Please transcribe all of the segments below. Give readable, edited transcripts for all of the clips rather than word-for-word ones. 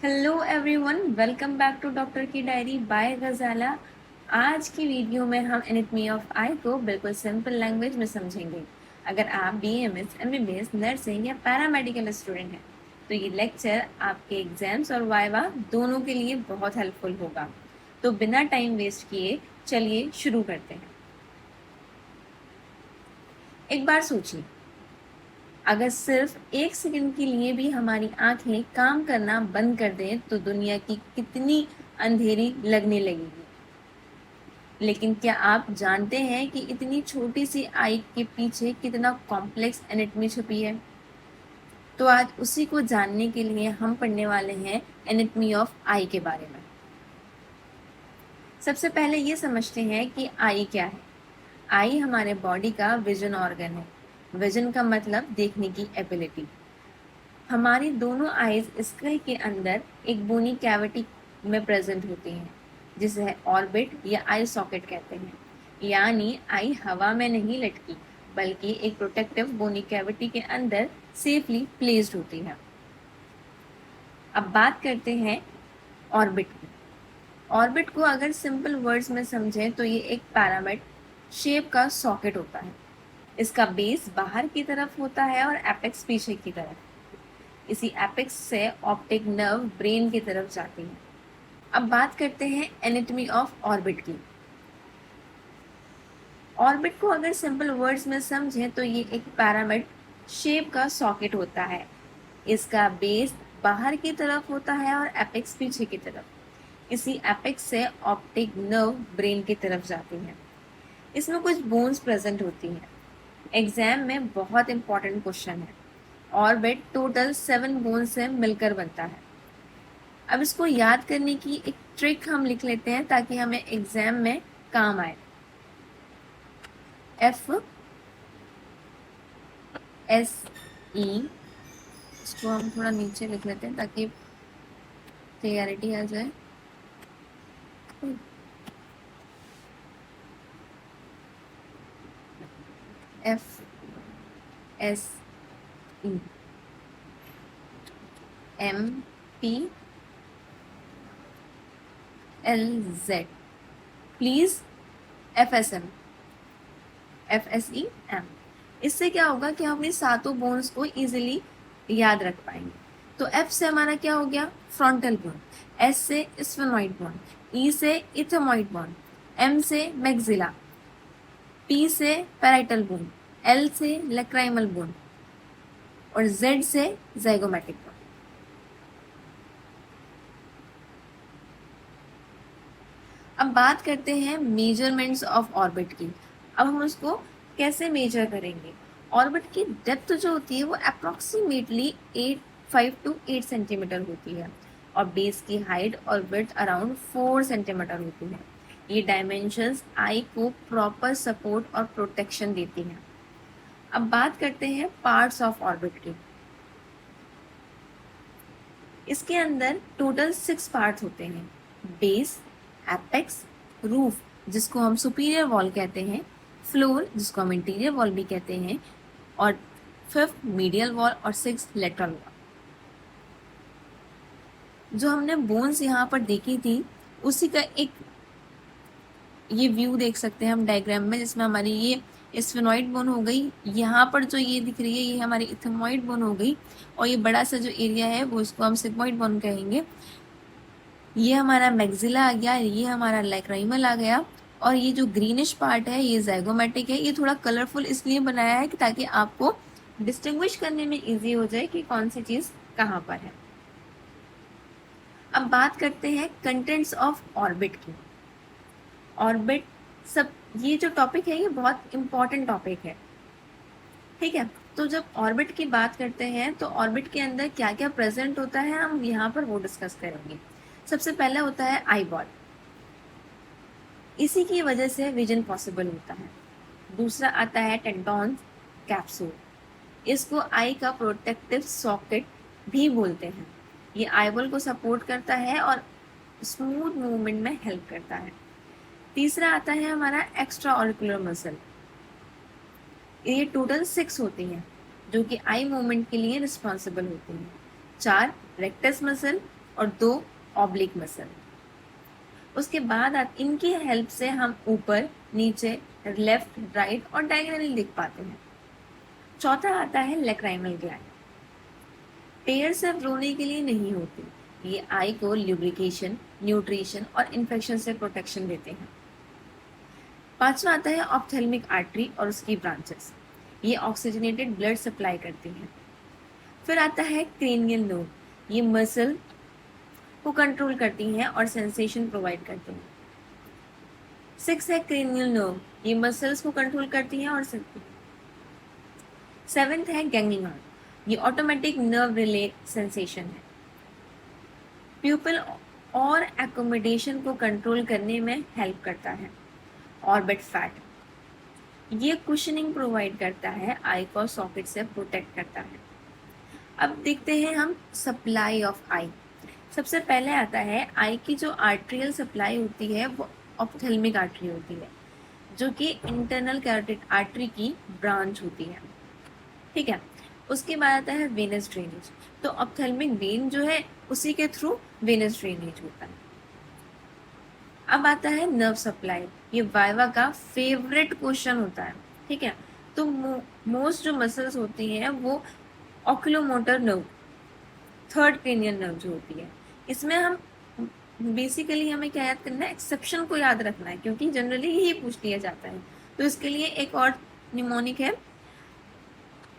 Hello everyone, welcome back to doctor की diary by Ghazala. आज की वीडियो में हम एनाटॉमी ऑफ आई को बिल्कुल सिंपल लैंग्वेज में समझेंगे। अगर आप बीएमएस, एमबीबीएस, नर्सिंग या पैरामेडिकल स्टूडेंट हैं तो ये लेक्चर आपके एग्जाम्स और वाइवा दोनों के लिए बहुत हेल्पफुल होगा। तो बिना टाइम वेस्ट किए चलिए शुरू करते हैं। एक बार सोचिए, अगर सिर्फ एक सेकंड के लिए भी हमारी आंखें काम करना बंद कर दें तो दुनिया की कितनी अंधेरी लगने लगेगी। लेकिन क्या आप जानते हैं कि इतनी छोटी सी आई के पीछे कितना कॉम्प्लेक्स एनाटॉमी छुपी है? तो आज उसी को जानने के लिए हम पढ़ने वाले हैं एनाटॉमी ऑफ आई के बारे में। सबसे पहले ये समझते हैं कि आई क्या है। आई हमारे बॉडी का विजन ऑर्गन है। विजन का मतलब देखने की एबिलिटी। हमारी दोनों आईज स्कल के अंदर एक बोनी कैविटी में प्रेजेंट होती हैं, जिसे ऑर्बिट या आई सॉकेट कहते हैं। यानी आई हवा में नहीं लटकी, बल्कि एक प्रोटेक्टिव बोनी कैविटी के अंदर सेफली प्लेस्ड होती है। अब बात करते हैं ऑर्बिट की। ऑर्बिट को अगर सिंपल वर्ड्स में समझें तो ये एक पिरामिड शेप का सॉकेट होता है। इसका बेस बाहर की तरफ होता है और एपेक्स पीछे की तरफ। इसी एपेक्स से ऑप्टिक नर्व ब्रेन की तरफ जाती है। अब बात करते हैं एनाटॉमी ऑफ ऑर्बिट की। ऑर्बिट को अगर सिंपल वर्ड्स में समझें तो ये एक पिरामिड शेप का सॉकेट होता है। इसका बेस बाहर की तरफ होता है और एपेक्स पीछे की तरफ। इसी एपेक्स से ऑप्टिक नर्व ब्रेन की तरफ जाती है। इसमें कुछ बोन्स प्रेजेंट होती हैं। एग्जाम में बहुत इंपॉर्टेंट क्वेश्चन है। ऑर्बिट टोटल 7 बोन से मिलकर बनता है। अब इसको याद करने की एक ट्रिक हम लिख लेते हैं ताकि हमें एग्जाम में काम आए। एफ एस ई, इसको हम थोड़ा नीचे लिख लेते हैं ताकि क्लियरिटी आ जाए। F S E M P L Z, please FSM, FSEM। इससे क्या होगा कि हम अपनी सातों बोन्स को इजीली याद रख पाएंगे। तो F से हमारा क्या हो गया? Frontal bone. S से स्फेनॉइड बोन। E से इथेमॉइड बोन। M से मैक्सिला। P से पैराइटल बोन। L से लैक्राइमल बोन और Z से ज़ाइगोमैटिक बोन। अब बात करते हैं मेजरमेंट्स ऑफ ऑर्बिट की। अब हम उसको कैसे मेजर करेंगे? ऑर्बिट की डेप्थ जो होती है वो अप्रॉक्सीमेटली 5 to 8 सेंटीमीटर होती है और बेस की हाइट और विड्थ अराउंड 4 सेंटीमीटर होती है। ये डायमेंशंस आई को प्रॉपर सपोर्ट और प्रोटेक्शन देती हैं। अब बात करते हैं पार्ट्स ऑफ ऑर्बिट की। इसके अंदर टोटल 6 पार्ट्स होते हैं। बेस, एपेक्स, रूफ जिसको हम सुपीरियर वॉल कहते हैं, फ्लोर जिसको हम इंटीरियर वॉल भी कहते हैं, और 5th मीडियल वॉल और 6th लेटरल वॉल। जो हमने बोन्स यहाँ पर देखी थी उसी का एक ये व्यू देख सकते हैं हम डायग्राम में, जिसमें हमारी ये स्फेनॉइड बोन हो गई। यहाँ पर जो ये दिख रही है ये हमारी इथेमॉइड बोन हो गई और ये बड़ा सा जो एरिया है वो इसको हम सिग्मॉइड बोन कहेंगे। ये हमारा मैक्सिला आ गया, ये हमारा लैक्राइमल आ गया और ये जो ग्रीनिश पार्ट है ये ज़ाइगोमैटिक है। ये थोड़ा कलरफुल इसलिए बनाया है कि ताकि आपको डिस्टिंग्विश करने में इजी हो जाए कि कौन सी चीज़ कहाँ पर है। अब बात करते हैं कंटेंट्स ऑफ ऑर्बिट की। ऑर्बिट सब ये जो टॉपिक है ये बहुत इम्पॉर्टेंट टॉपिक है, ठीक है। तो जब ऑर्बिट की बात करते हैं तो ऑर्बिट के अंदर क्या क्या प्रेजेंट होता है हम यहाँ पर वो डिस्कस करेंगे। सबसे पहला होता है आई बॉल। इसी की वजह से विजन पॉसिबल होता है। दूसरा आता है टेंडॉन्स कैप्सूल। इसको आई का प्रोटेक्टिव सॉकेट भी बोलते हैं। ये आई बॉल को सपोर्ट करता है और स्मूथ मूवमेंट में हेल्प करता है। तीसरा आता है हमारा एक्स्ट्रा ऑरिकुलर मसल। ये टोटल 6 होती हैं जो कि आई मूवमेंट के लिए रिस्पॉन्सिबल होती हैं। 4 रेक्टस मसल, और 2 ऑब्लिक मसल। उसके बाद इनकी हेल्प से हम ऊपर, नीचे, लेफ्ट, राइट और डायगोनली दिख पाते हैं। चौथा आता है लैक्राइमल ग्लैंड। टेयर सिर्फ रोने के लिए नहीं होती, ये आई को ल्यूब्रिकेशन, न्यूट्रिशन और इन्फेक्शन से प्रोटेक्शन देते हैं। पांचवा आता है ऑप्थेल्मिक आर्टरी और उसकी ब्रांचेस, ये ऑक्सीजनेटेड ब्लड सप्लाई करती हैं। फिर आता है क्रेनियल नर्व, ये मसल को कंट्रोल करती हैं और सेंसेशन प्रोवाइड करती हैं। 6 है क्रेनियल नर्व, ये मसल्स को कंट्रोल करती हैं और 7th है गैंग्लियन, ये ऑटोमेटिक नर्व रिले सेंसेशन है। प्यूपिल और एकोमोडेशन को कंट्रोल करने में हेल्प करता है। ऑर्बिट फैट, ये कुशनिंग प्रोवाइड करता है, आई को सॉकेट से प्रोटेक्ट करता है। अब देखते हैं हम सप्लाई ऑफ आई। सबसे पहले आता है आई की जो आर्ट्रियल सप्लाई होती है वो ऑप्थेल्मिक आर्टरी होती है, जो कि इंटरनल कैरोटिड आर्टरी की ब्रांच होती है। ठीक है, उसके बाद आता है वेनस ड्रेनेज। तो ऑप्थेल्मिक वेन जो है उसी के थ्रू वेनस ड्रेनेज होता है। अब आता है नर्व सप्लाई, ये वाइवा का फेवरेट क्वेश्चन होता है। ठीक है, तो मोस्ट जो मसल्स होती हैं वो oculomotor nerve, third cranial nerve जो होती है, इसमें हम बेसिकली हमें क्या याद करना है, एक्सेप्शन को याद रखना है, क्योंकि जनरली यही पूछ लिया जाता है। तो इसके लिए एक और निमोनिक है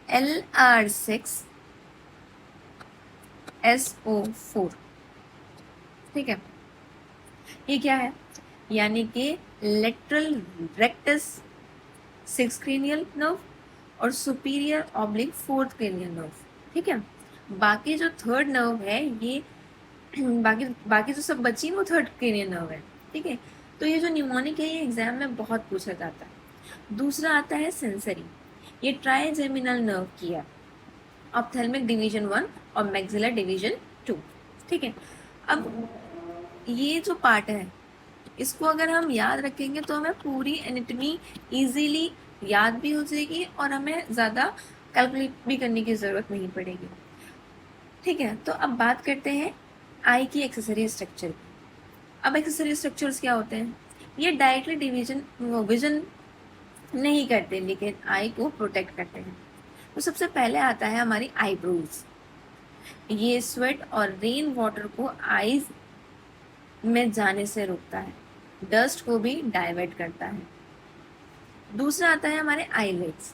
LR6SO4। ठीक है, ये क्या है, यानी कि लेटरल रेक्टस 6 क्रेनियल नर्व और superior oblique 4th cranial nerve. ठीक है, बाकी जो थर्ड नर्व है ये बाकी जो सब बची वो थर्ड क्रेनियल नर्व है। ठीक है, तो ये जो निमोनिक है ये एग्जाम में बहुत पूछा जाता है। दूसरा आता है सेंसरी, ये ट्राइजेमिनल नर्व की है, ऑप्थेल्मिक डिवीजन 1 और मैक्सिलर डिवीजन 2। ठीक है, अब ये जो पार्ट है इसको अगर हम याद रखेंगे तो हमें पूरी एनाटॉमी इजीली याद भी हो जाएगी और हमें ज़्यादा कैलकुलेट भी करने की ज़रूरत नहीं पड़ेगी। ठीक है, तो अब बात करते हैं आई की एक्सेसरी स्ट्रक्चर की। अब एक्सेसरी स्ट्रक्चर्स क्या होते हैं, ये डायरेक्टली विजन नहीं करते लेकिन आई को प्रोटेक्ट करते हैं। तो सबसे पहले आता है हमारी आईब्रोज, ये स्वेट और रेन वाटर को आईज में जाने से रोकता है, डस्ट को भी डाइवर्ट करता है। दूसरा आता है हमारे आईलिड्स,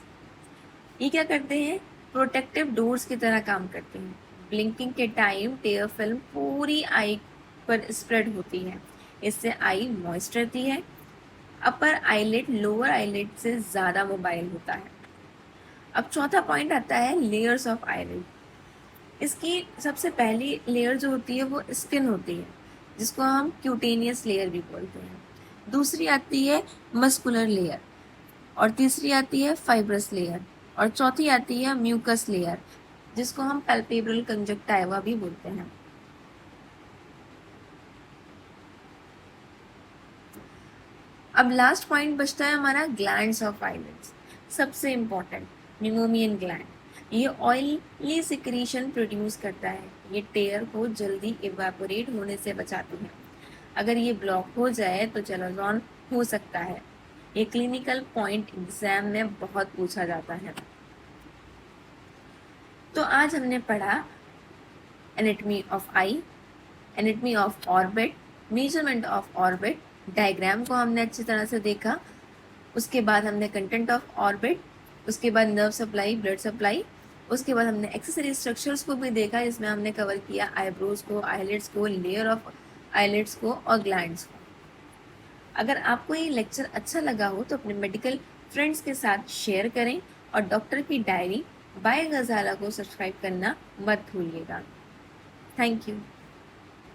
ये क्या करते हैं, प्रोटेक्टिव डोर्स की तरह काम करते हैं। ब्लिंकिंग के टाइम टेयर फिल्म पूरी आई पर स्प्रेड होती है, इससे आई मॉइस्ट रहती है। अपर आईलिड लोअर आईलिड से ज़्यादा मोबाइल होता है। अब चौथा पॉइंट आता है लेयर्स ऑफ आईलिड। इसकी सबसे पहली लेयर जो होती है वो स्किन होती है, जिसको हम क्यूटेनियस लेयर भी बोलते हैं। दूसरी आती है मस्कुलर लेयर, और तीसरी आती है फाइब्रस लेयर, और चौथी आती है म्यूकस लेयर, जिसको हम पैल्पेब्रल कंजक्टाइवा भी बोलते हैं। अब लास्ट पॉइंट बचता है हमारा ग्लैंड्स ऑफ आईलिड्स। सबसे इम्पॉर्टेंट मीमोमियन ग्लैंड, ये ऑयली सिक्रीशन प्रोड्यूस करता है, ये टेयर को जल्दी इवेपोरेट होने से बचाती है। अगर ये ब्लॉक हो जाए तो चेलोजॉन हो सकता है। ये क्लिनिकल पॉइंट एग्जाम में बहुत पूछा जाता है। तो आज हमने पढ़ा anatomy of I, anatomy of orbit, measurement of orbit, diagram को हमने अच्छी तरह से देखा। उसके बाद हमने कंटेंट ऑफ ऑर्बिट, उसके बाद नर्व सप्लाई, ब्लड सप्लाई, उसके बाद हमने एक्सेसरी स्ट्रक्चर्स को भी देखा, जिसमें हमने कवर किया आईब्रोज को, आईलिड्स को, लेयर ऑफ आईलिड्स को और ग्लैंड्स को। अगर आपको ये लेक्चर अच्छा लगा हो तो अपने मेडिकल फ्रेंड्स के साथ शेयर करें और डॉक्टर की डायरी बाय गजाला को सब्सक्राइब करना मत भूलिएगा। Thank you.